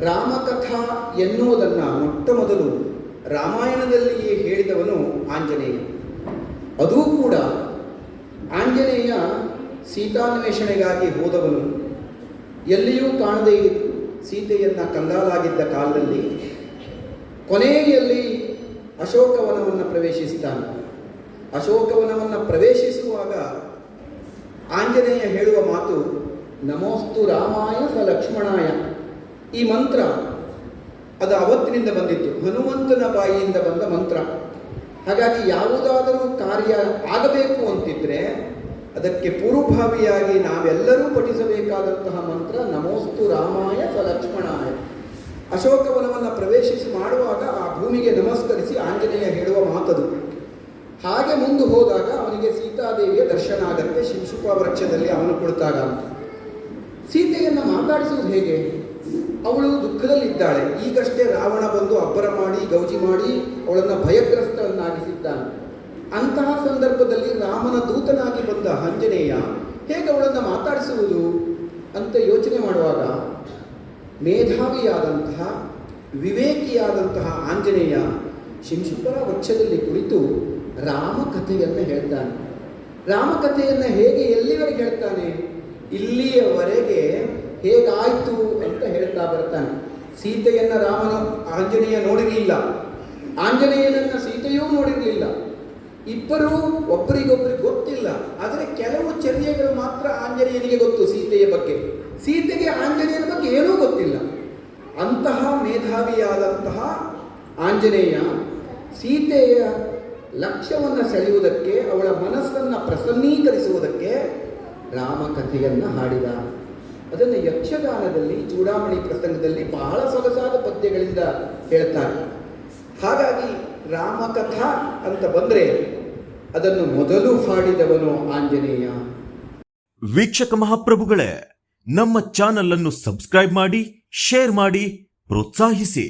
ರಾಮಕಥಾ ಎನ್ನುವುದನ್ನು ಮೊಟ್ಟ ಮೊದಲು ರಾಮಾಯಣದಲ್ಲಿಯೇ ಹೇಳಿದವನು ಆಂಜನೇಯ. ಅದೂ ಕೂಡ ಆಂಜನೇಯ ಸೀತಾನ್ವೇಷಣೆಗಾಗಿ ಹೋದವನು, ಎಲ್ಲಿಯೂ ಕಾಣದೇ ಸೀತೆಯನ್ನು ಕಂಗಾಲಾಗಿದ್ದ ಕಾಲದಲ್ಲಿ ಕೊನೆಯಲ್ಲಿ ಅಶೋಕವನವನ್ನು ಪ್ರವೇಶಿಸ್ತಾನೆ. ಅಶೋಕವನವನ್ನು ಪ್ರವೇಶಿಸುವಾಗ ಆಂಜನೇಯ ಹೇಳುವ ಮಾತು ನಮೋಸ್ತು ರಾಮಾಯ ಸ ಲಕ್ಷ್ಮಣಾಯ. ಈ ಮಂತ್ರ ಅದು ಅವತ್ತಿನಿಂದ ಬಂದಿತ್ತು, ಹನುಮಂತನ ಬಾಯಿಯಿಂದ ಬಂದ ಮಂತ್ರ. ಹಾಗಾಗಿ ಯಾವುದಾದರೂ ಕಾರ್ಯ ಆಗಬೇಕು ಅಂತಿದ್ರೆ ಅದಕ್ಕೆ ಪೂರ್ವಭಾವಿಯಾಗಿ ನಾವೆಲ್ಲರೂ ಪಠಿಸಬೇಕಾದಂತಹ ಮಂತ್ರ ನಮೋಸ್ತು ರಾಮಾಯ ಸ ಲಕ್ಷ್ಮಣಾಯ. ಅಶೋಕವನವನ್ನು ಪ್ರವೇಶಿಸಿ ಮಾಡುವಾಗ ಆ ಭೂಮಿಗೆ ನಮಸ್ಕರಿಸಿ ಆಂಜನೇಯ ಹೇಳುವ ಮಾತದು. ಹಾಗೆ ಮುಂದೆ ಹೋದಾಗ ಅವನಿಗೆ ಸೀತಾದೇವಿಯ ದರ್ಶನ ಆಗತ್ತೆ. ಶಿಂಶುಪ ವೃಕ್ಷದಲ್ಲಿ ಅವನು ಕುಳಿತಾಗ ಸೀತೆಯನ್ನು ಮಾತಾಡಿಸುವುದು ಹೇಗೆ? ಅವಳು ದುಃಖದಲ್ಲಿದ್ದಾಳೆ. ಈಗಷ್ಟೇ ರಾವಣ ಬಂದು ಅಬ್ಬರ ಮಾಡಿ ಗೌಜಿ ಮಾಡಿ ಅವಳನ್ನು ಭಯಗ್ರಸ್ತವನ್ನಾಗಿಸಿದ್ದಾನೆ. ಅಂತಹ ಸಂದರ್ಭದಲ್ಲಿ ರಾಮನ ದೂತನಾಗಿ ಬಂದ ಆಂಜನೇಯ ಹೇಗೆ ಅವಳನ್ನು ಮಾತಾಡಿಸುವುದು ಅಂತ ಯೋಚನೆ ಮಾಡುವಾಗ ಮೇಧಾವಿಯಾದಂತಹ ವಿವೇಕಿಯಾದಂತಹ ಆಂಜನೇಯ ಶಿಂಶುಪರ ವೃಕ್ಷದಲ್ಲಿ ಕುಳಿತು ರಾಮಕಥೆಯನ್ನು ಹೇಳ್ತಾನೆ. ರಾಮಕಥೆಯನ್ನು ಹೇಗೆ ಎಲ್ಲಿವರೆಗೆ ಹೇಳ್ತಾನೆ? ಇಲ್ಲಿಯವರೆಗೆ ಹೇಗಾಯಿತು ಅಂತ ಹೇಳ್ತಾ ಬರ್ತಾನೆ. ಸೀತೆಯನ್ನು ಆಂಜನೇಯ ನೋಡಿರಲಿಲ್ಲ, ಆಂಜನೇಯನನ್ನು ಸೀತೆಯೂ ನೋಡಿರಲಿಲ್ಲ. ಇಬ್ಬರೂ ಒಬ್ಬರಿಗೊಬ್ಬರಿಗೆ ಗೊತ್ತಿಲ್ಲ. ಆದರೆ ಕೆಲವು ಚರ್ಯೆಗಳು ಮಾತ್ರ ಆಂಜನೇಯನಿಗೆ ಗೊತ್ತು ಸೀತೆಯ ಬಗ್ಗೆ. ಸೀತೆಗೆ ಆಂಜನೇಯನ ಬಗ್ಗೆ ಏನೂ ಗೊತ್ತಿಲ್ಲ. ಅಂತಹ ಮೇಧಾವಿಯಾದಂತಹ ಆಂಜನೇಯ ಸೀತೆಯ ಲಕ್ಷ್ಯವನ್ನು ಸೆಳೆಯುವುದಕ್ಕೆ, ಅವಳ ಮನಸ್ಸನ್ನು ಪ್ರಸನ್ನೀಕರಿಸುವುದಕ್ಕೆ ರಾಮಕಥೆಯನ್ನು ಹಾಡಿದ. ಅದನ್ನು ಯಕ್ಷಗಾನದಲ್ಲಿ ಚೂಡಾಮಣಿ ಪ್ರಸಂಗದಲ್ಲಿ ಬಹಳ ಸೊಗಸಾದ ಪದ್ಯಗಳಿಂದ ಹೇಳ್ತಾರೆ. ಹಾಗಾಗಿ ರಾಮಕಥಾ ಅಂತ ಬಂದರೆ ಅದನ್ನು ಮೊದಲು ಹಾಡಿದವನು ಆಂಜನೇಯ. ವೀಕ್ಷಕ ಮಹಾಪ್ರಭುಗಳೇ, ನಮ್ಮ ಚಾನಲ್ ಅನ್ನು ಸಬ್ಸ್ಕ್ರೈಬ್ ಮಾಡಿ, ಶೇರ್ ಮಾಡಿ, ಪ್ರೋತ್ಸಾಹಿಸಿ.